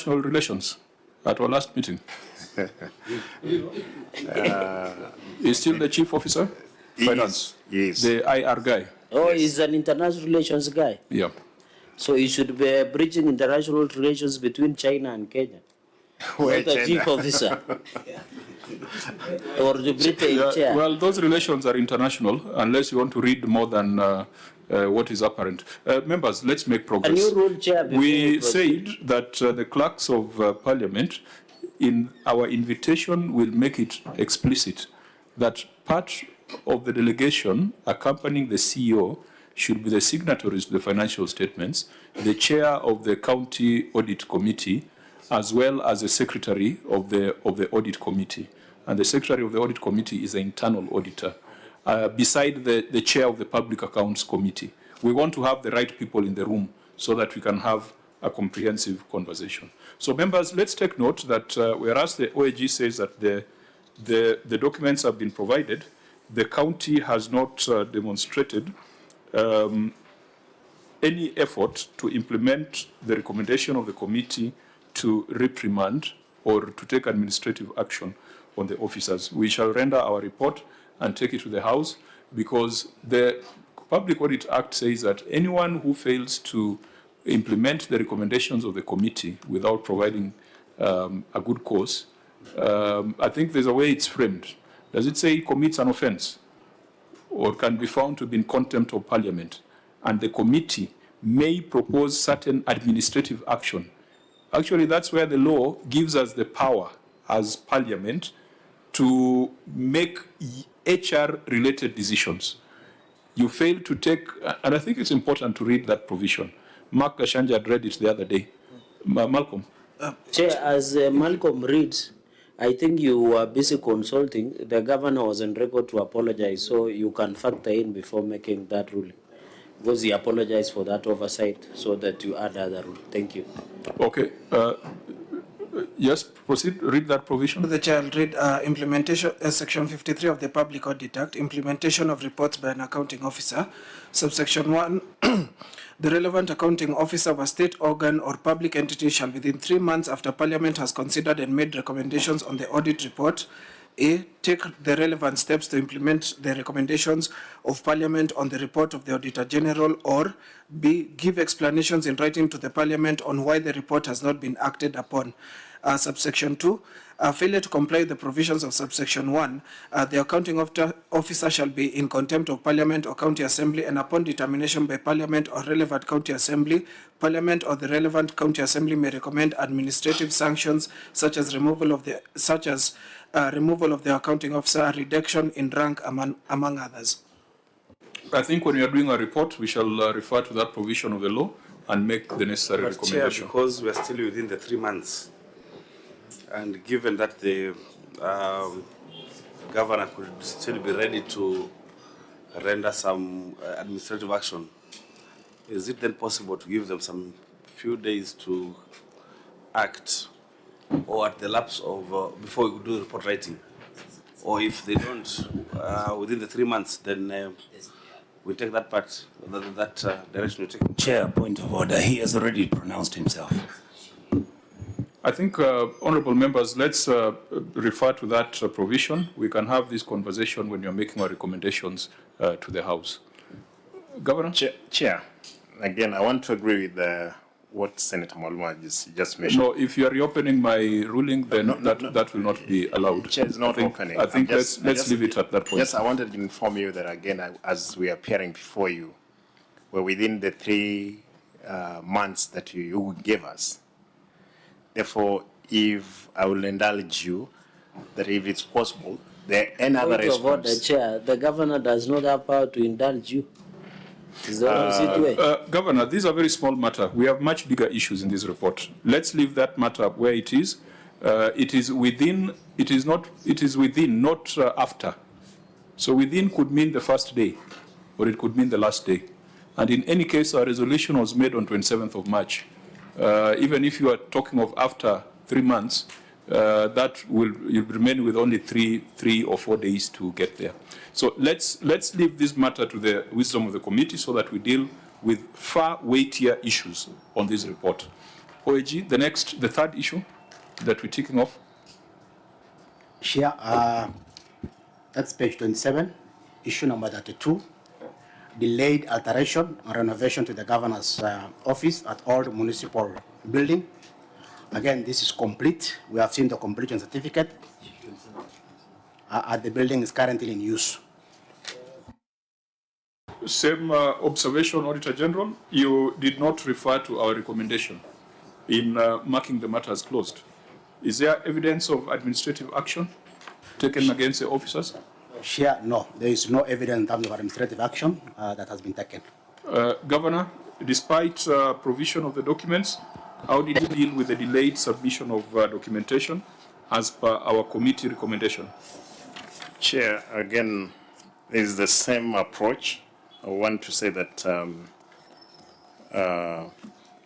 international relations at our last meeting. He's still the chief officer? Finance. Yes. The IR guy. Oh, he's an international relations guy. Yeah. So he should be bridging international relations between China and Kenya. Not the chief officer. Or the Britain chair. Well, those relations are international unless you want to read more than what is apparent. Members, let's make progress. A new rule, Chair. We said that the clerks of Parliament, in our invitation, will make it explicit that part of the delegation accompanying the CEO should be the signatories to the financial statements, the chair of the county audit committee, as well as the secretary of the audit committee. And the secretary of the audit committee is the internal auditor, beside the chair of the public accounts committee. We want to have the right people in the room so that we can have a comprehensive conversation. So members, let's take note that whereas the OAG says that the documents have been provided, the county has not demonstrated any effort to implement the recommendation of the committee to reprimand or to take administrative action on the officers. We shall render our report and take it to the House because the Public Audit Act says that anyone who fails to implement the recommendations of the committee without providing a good cause, I think there's a way it's framed. Does it say he commits an offense or can be found to be in contempt of Parliament? And the committee may propose certain administrative action. Actually, that's where the law gives us the power as Parliament to make HR-related decisions. You fail to take, and I think it's important to read that provision. Mark Gashanja had read it the other day. Malcolm. Chair, as Malcolm reads, I think you were busy consulting. The governor was on record to apologize, so you can factor in before making that ruling. Because he apologized for that oversight so that you add other rule. Thank you. Okay. Yes, proceed. Read that provision. The chair will read implementation, section 53 of the Public Audit Act, implementation of reports by an accounting officer. Subsection 1, the relevant accounting officer of a state organ or public entity shall within 3 months after Parliament has considered and made recommendations on the audit report, A, take the relevant steps to implement the recommendations of Parliament on the report of the Auditor General, or B, give explanations in writing to the Parliament on why the report has not been acted upon. Subsection 2, failure to comply with the provisions of subsection 1, the accounting officer shall be in contempt of Parliament or County Assembly, and upon determination by Parliament or relevant County Assembly, Parliament or the relevant County Assembly may recommend administrative sanctions such as removal of the accounting officer, reduction in rank, among others. I think when we are doing a report, we shall refer to that provision of the law and make the necessary recommendation. Chair, because we are still within the 3 months, and given that the governor could still be ready to render some administrative action, is it then possible to give them some few days to act, or at the lapse of before we do report writing, or if they don't within the 3 months, then we take that part, that direction we take. Chair, point of order. He has already pronounced himself. I think, honourable members, let's refer to that provision. We can have this conversation when you're making our recommendations to the House. Governor? Chair, again, I want to agree with what Senator Maluma just mentioned. No, if you are reopening my ruling, then that will not be allowed. Chair, it's not opening. I think let's leave it at that point. Yes, I wanted to inform you that, again, as we are appearing before you, we're within the 3 months that you gave us. Therefore, if I will indulge you, that if it's possible, there any other response. Point of order, Chair. The governor does not have power to indulge you. Is that way? Governor, these are very small matter. We have much bigger issues in this report. Let's leave that matter where it is. It is within, not after. So within could mean the first day, or it could mean the last day. And in any case, our resolution was made on 27th of March. Even if you are talking of after 3 months, you'll remain with only 3 or 4 days to get there. So let's leave this matter to the wisdom of the committee so that we deal with far weightier issues on this report. OAG, the third issue that we're ticking off. Chair, that's page 27, issue number 32, delayed alteration or renovation to the governor's office at old municipal building. Again, this is complete. We have seen the completion certificate. The building is currently in use. Same observation, Auditor General. You did not refer to our recommendation in marking the matter as closed. Is there evidence of administrative action taken against the officers? Chair, no, there is no evidence in terms of administrative action that has been taken. Governor, despite provision of the documents, how did you deal with the delayed submission of documentation as per our committee recommendation? Chair, again, is the same approach. I want to say that,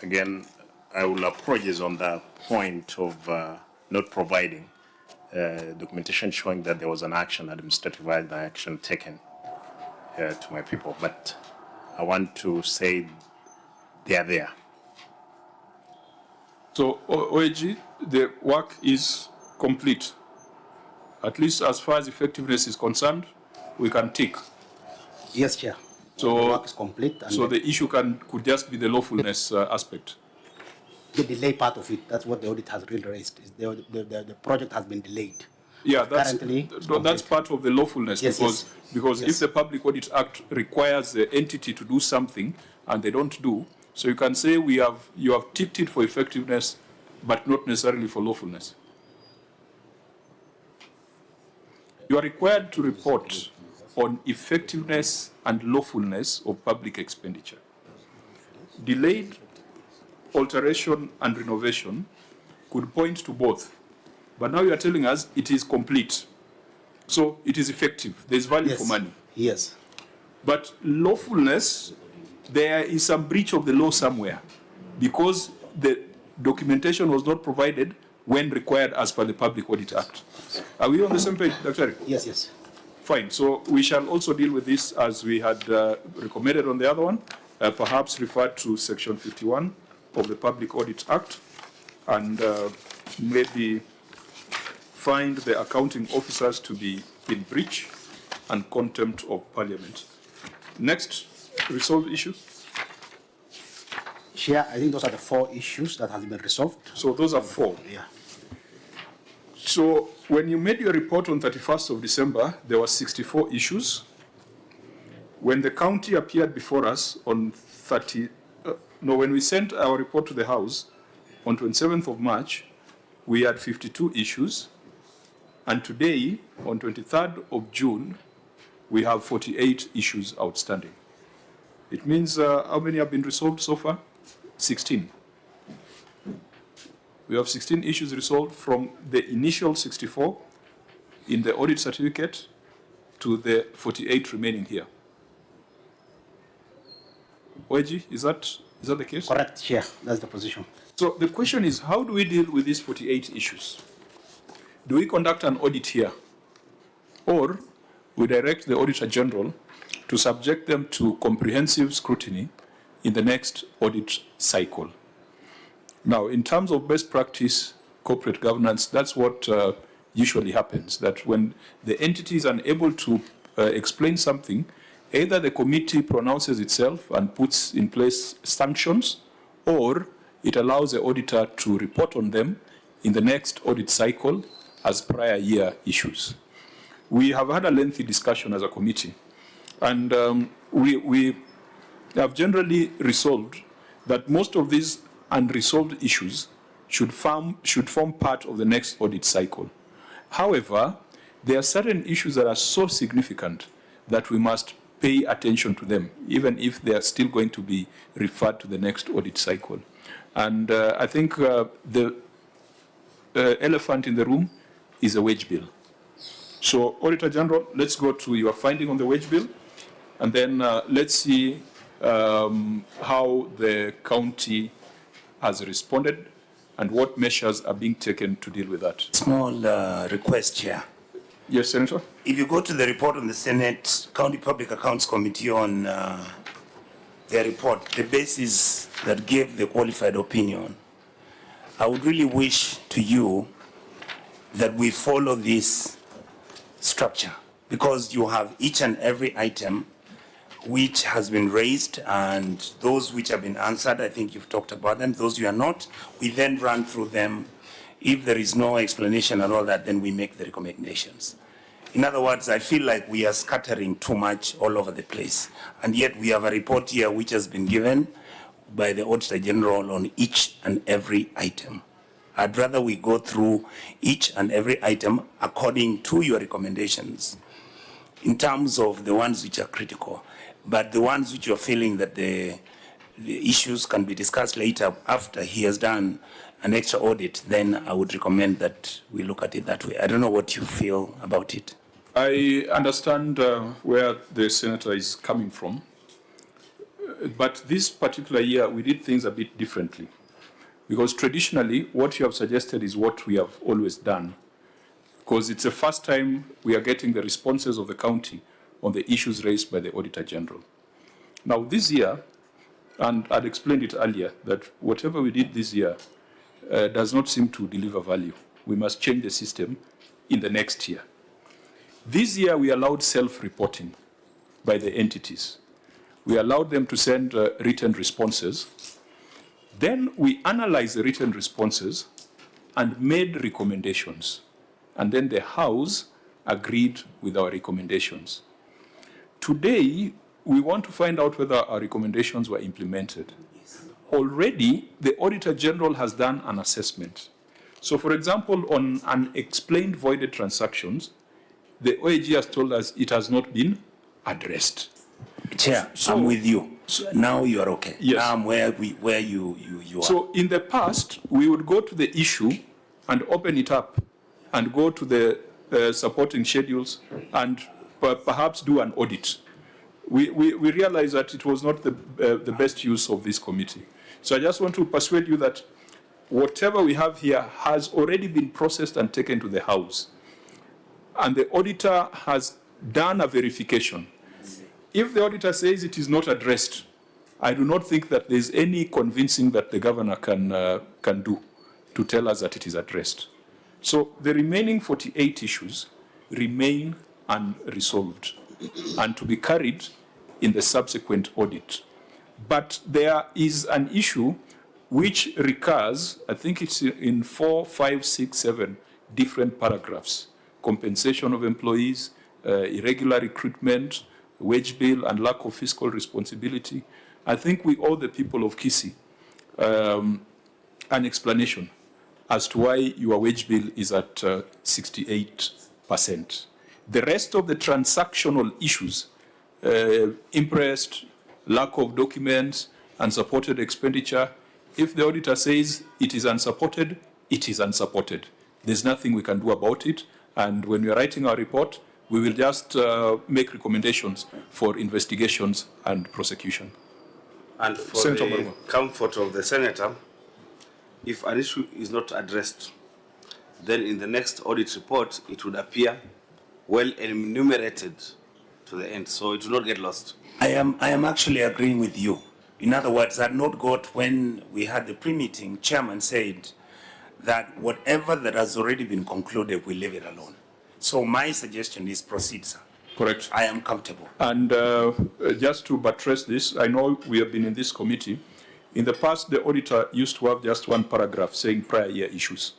again, I will apologize on the point of not providing documentation showing that there was an action, administrative action taken to my people. But I want to say they are there. So, OAG, the work is complete. At least as far as effectiveness is concerned, we can tick. Yes, Chair. So, the work is complete. And so the issue could just be the lawfulness aspect. the delay part of it, that's what the audit has really raised. Is the project has been delayed. Yeah, that's part of the lawfulness, yes, because yes. if the Public Audit Act requires the entity to do something and they don't do, so you can say you have ticked it for effectiveness, but not necessarily for lawfulness. You are required to report on effectiveness and lawfulness of public expenditure. Delayed alteration and renovation could point to both. But now you are telling us it is complete. So it is effective. There is value for money. Yes. But lawfulness, there is some breach of the law somewhere because the documentation was not provided when required as per the Public Audit Act. Are we on the same page, Dr. Yes, yes. Fine. So we shall also deal with this as we had recommended on the other one, perhaps refer to Section 51 of the Public Audit Act and maybe find the accounting officers to be in breach and contempt of Parliament. Next, resolved issue. Chair, I think those are the 4 issues that have been resolved. So those are 4. Yeah. So when you made your report on 31st of December, there were 64 issues. When the county appeared before us on when we sent our report to the House on 27th of March, we had 52 issues. And today, on 23rd of June, we have 48 issues outstanding. It means how many have been resolved so far? 16. We have 16 issues resolved from the initial 64 in the audit certificate to the 48 remaining here. OAG, is that the case? Correct, Chair. That's the position. So the question is, how do we deal with these 48 issues? Do we conduct an audit here? Or we direct the Auditor General to subject them to comprehensive scrutiny in the next audit cycle? Now, in terms of best practice corporate governance, that's what usually happens, that when the entity is unable to explain something, either the committee pronounces itself and puts in place sanctions, or it allows the auditor to report on them in the next audit cycle as prior year issues. We have had a lengthy discussion as a committee, and we have generally resolved that most of these unresolved issues should form part of the next audit cycle. However, there are certain issues that are so significant that we must pay attention to them, even if they are still going to be referred to the next audit cycle. And I think the elephant in the room is a wage bill. So, Auditor General, let's go to your finding on the wage bill, and then let's see how the county has responded and what measures are being taken to deal with that. Small request, Chair. Yes, Senator. If you go to the report on the Senate County Public Accounts Committee on their report, the basis that gave the qualified opinion, I would really wish to you that we follow this structure, because you have each and every item which has been raised, and those which have been answered, I think you've talked about them. Those you are not, we then run through them. If there is no explanation and all that, then we make the recommendations. In other words, I feel like we are scattering too much all over the place, and yet we have a report here which has been given by the Auditor General on each and every item. I'd rather we go through each and every item according to your recommendations in terms of the ones which are critical, but the ones which you're feeling that the issues can be discussed later after he has done an extra audit, then I would recommend that we look at it that way. I don't know what you feel about it. I understand where the senator is coming from, but this particular year we did things a bit differently, because traditionally what you have suggested is what we have always done, because it's the first time we are getting the responses of the county on the issues raised by the Auditor General. Now this year, and I'd explained it earlier, that whatever we did this year does not seem to deliver value. We must change the system in the next year. This year we allowed self-reporting by the entities. We allowed them to send written responses. Then we analyzed the written responses and made recommendations. And then the House agreed with our recommendations. Today, we want to find out whether our recommendations were implemented. Already, the Auditor General has done an assessment. So, for example, on unexplained voided transactions, the OAG has told us it has not been addressed. Chair, I'm with you. Now you are okay. Yes. Now I'm where you are. So in the past, we would go to the issue and open it up and go to the supporting schedules and perhaps do an audit. We realized that it was not the best use of this committee. So I just want to persuade you that whatever we have here has already been processed and taken to the House. And the auditor has done a verification. If the auditor says it is not addressed, I do not think that there's any convincing that the governor can do to tell us that it is addressed. So the remaining 48 issues remain unresolved and to be carried in the subsequent audit. But there is an issue which recurs, I think it's in 4, 5, 6, 7 different paragraphs. Compensation of employees, irregular recruitment, wage bill, and lack of fiscal responsibility. I think we owe the people of Kisii an explanation as to why your wage bill is at 68%. The rest of the transactional issues, interest, lack of documents, unsupported expenditure, if the auditor says it is unsupported, it is unsupported. There's nothing we can do about it. And when we are writing our report, we will just make recommendations for investigations and prosecution. And for Senator the Baruma. comfort of the senator, if an issue is not addressed, then in the next audit report, it would appear well enumerated to the end, so it will not get lost. I am actually agreeing with you. In other words, I had not got, when we had the pre-meeting, chairman said that whatever that has already been concluded, we leave it alone. So my suggestion is proceed, sir. Correct. I am comfortable. And just to buttress this, I know we have been in this committee. In the past, the auditor used to have just one paragraph saying prior year issues.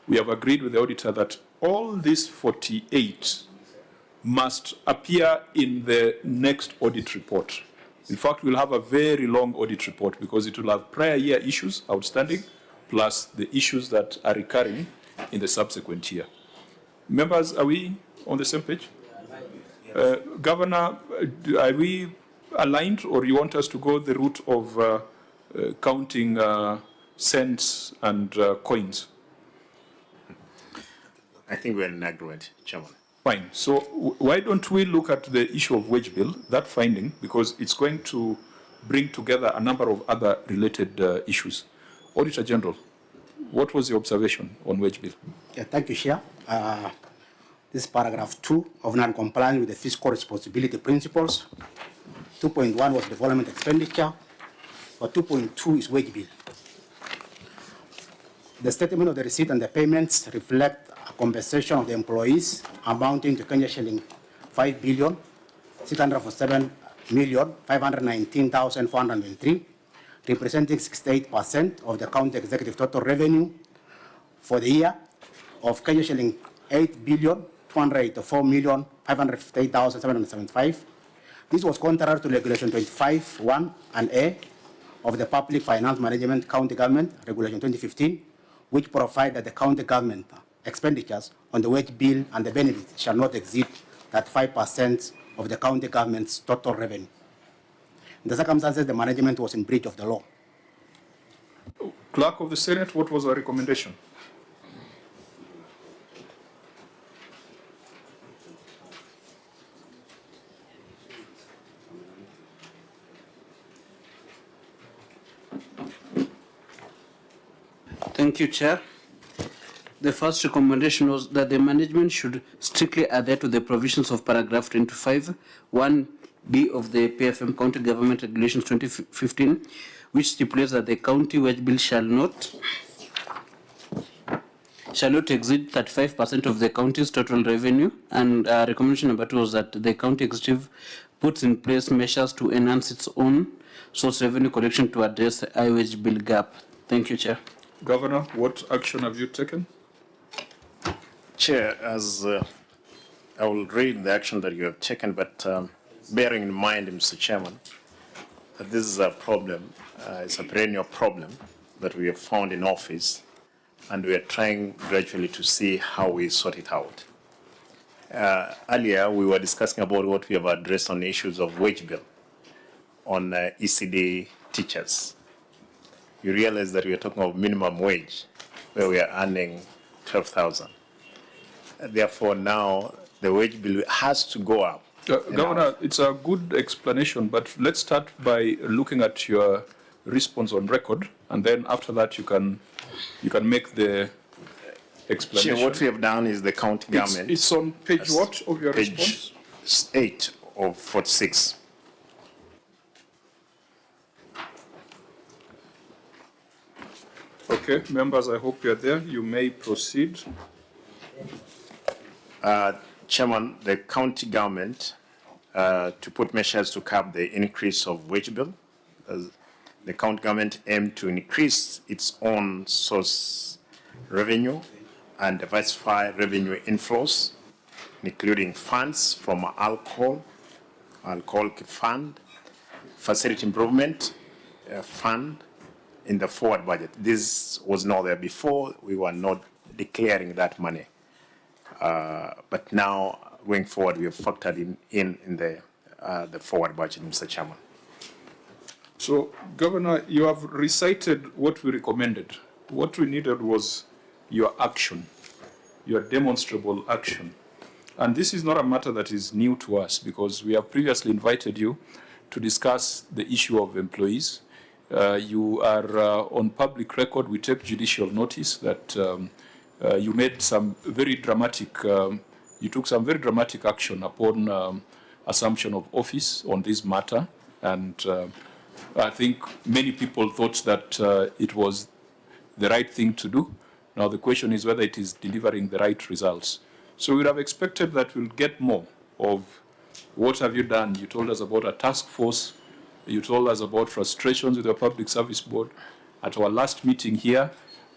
We have agreed with the auditor that all these 48 must appear in the next audit report. In fact, we'll have a very long audit report because it will have prior year issues outstanding plus the issues that are recurring in the subsequent year. Members, are we on the same page? Governor, are we aligned, or you want us to go the route of counting cents and coins? I think we're in agreement, Chairman. Fine. So why don't we look at the issue of wage bill, that finding, because it's going to bring together a number of other related issues. Auditor General, what was your observation on wage bill? Yeah, thank you, Chair. This is paragraph 2 of non-compliance with the fiscal responsibility principles. 2.1 was development expenditure, but 2.2 is wage bill. The statement of the receipt and the payments reflect a compensation of the employees amounting to Kenya shilling 5,647,519,403, representing 68% of the county executive total revenue for the year of Kenya shilling 8,284,558,775. This was contrary to Regulation 25(1) and A of the Public Finance Management County Government Regulation 2015, which provide that the county government expenditures on the wage bill and the benefits shall not exceed 35% of the county government's total revenue. In the circumstances, the management was in breach of the law. Clerk of the Senate, what was our recommendation? Thank you, Chair. The first recommendation was that the management should strictly adhere to the provisions of paragraph 25, 1B of the PFM County Government Regulations 2015, which stipulates that the county wage bill shall not exceed 35% of the county's total revenue. And recommendation number 2 was that the county executive puts in place measures to enhance its own source revenue collection to address the high wage bill gap. Thank you, Chair. Governor, what action have you taken? Chair, as I will read the action that you have taken, but bearing in mind, Mr. Chairman, that this is a problem, it's a perennial problem that we have found in office, and we are trying gradually to see how we sort it out. Earlier, we were discussing about what we have addressed on issues of wage bill on ECD teachers. You realize that we are talking of minimum wage, where we are earning 12,000. Therefore, now the wage bill has to go up. Governor, it's a good explanation, but let's start by looking at your response on record, and then after that you can make the explanation. Chair, what we have done is the county government. It's on page what of your response? Page 8 of 46. Okay, members, I hope you are there. You may proceed. Chairman, the county government to put measures to curb the increase of wage bill. The county government aimed to increase its own source revenue and diversify revenue inflows, including funds from alcoholic fund, facility improvement fund in the forward budget. This was not there before. We were not declaring that money. But now, going forward, we have factored in the forward budget, Mr. Chairman. So, Governor, you have recited what we recommended. What we needed was your action, your demonstrable action. And this is not a matter that is new to us, because we have previously invited you to discuss the issue of employees. You are on public record. We take judicial notice that you made some very dramatic, you took some very dramatic action upon assumption of office on this matter. And I think many people thought that it was the right thing to do. Now the question is whether it is delivering the right results. So we would have expected that we'll get more of what have you done. You told us about a task force. You told us about frustrations with the Public Service Board. At our last meeting here,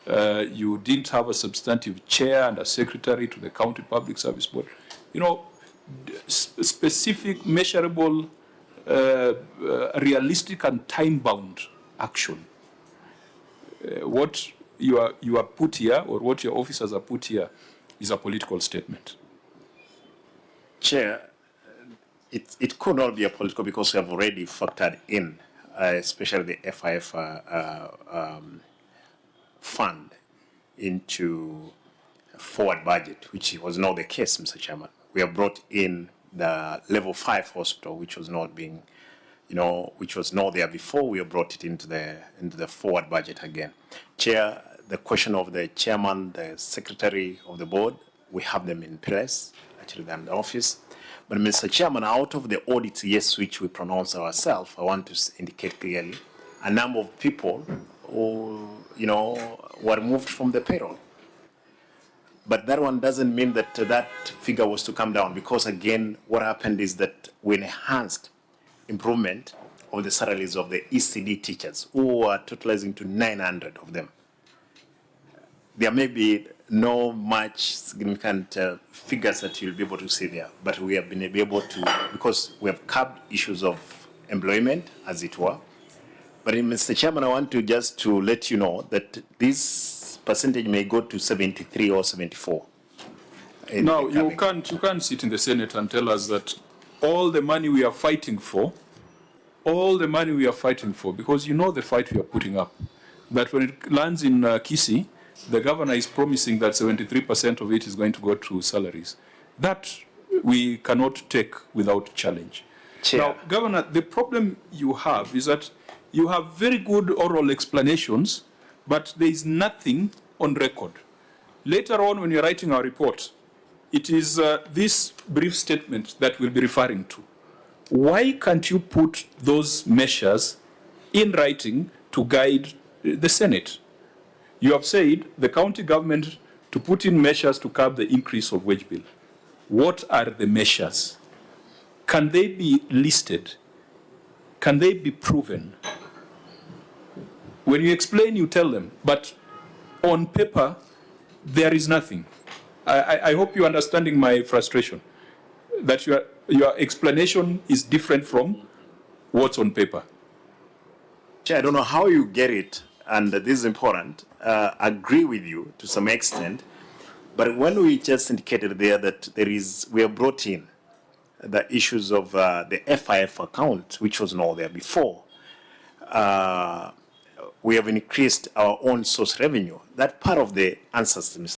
you didn't have a substantive chair and a secretary to the County Public Service Board. You know, specific, measurable, realistic and time-bound action. What you are put here, or what your officers are put here, is a political statement. Chair, it could not be a political, because we have already factored in, especially the FIF fund into forward budget, which was not the case, Mr. Chairman. We have brought in the level 5 hospital, which was not being, which was not there before. We have brought it into the forward budget again. Chair, the question of the chairman, the secretary of the board, we have them in place, actually they're in the office. But Mr. Chairman, out of the audits, yes, which we pronounce ourselves, I want to indicate clearly, a number of people were removed from the payroll. But that one doesn't mean that that figure was to come down, because again, what happened is that we enhanced improvement of the salaries of the ECD teachers, who are totalizing to 900 of them. There may be no much significant figures that you'll be able to see there, but we have been able to, because we have curbed issues of employment, as it were. But Mr. Chairman, I want to just to let you know that this percentage may go to 73 or 74. Now, you can't sit in the Senate and tell us that all the money we are fighting for, because you know the fight we are putting up, that when it lands in Kisii, the governor is promising that 73% of it is going to go to salaries. That we cannot take without challenge. Chair. Now, Governor, the problem you have is that you have very good oral explanations, but there is nothing on record. Later on, when you're writing our report, it is this brief statement that we'll be referring to. Why can't you put those measures in writing to guide the Senate? You have said the county government to put in measures to curb the increase of wage bill. What are the measures? Can they be listed? Can they be proven? When you explain, you tell them, but on paper, there is nothing. I hope you're understanding my frustration, that your explanation is different from what's on paper. Chair, I don't know how you get it, and this is important. Agree with you to some extent, but when we just indicated there that we have brought in the issues of the FIF account, which was not there before, we have increased our own source revenue. That part of the answers to Mr.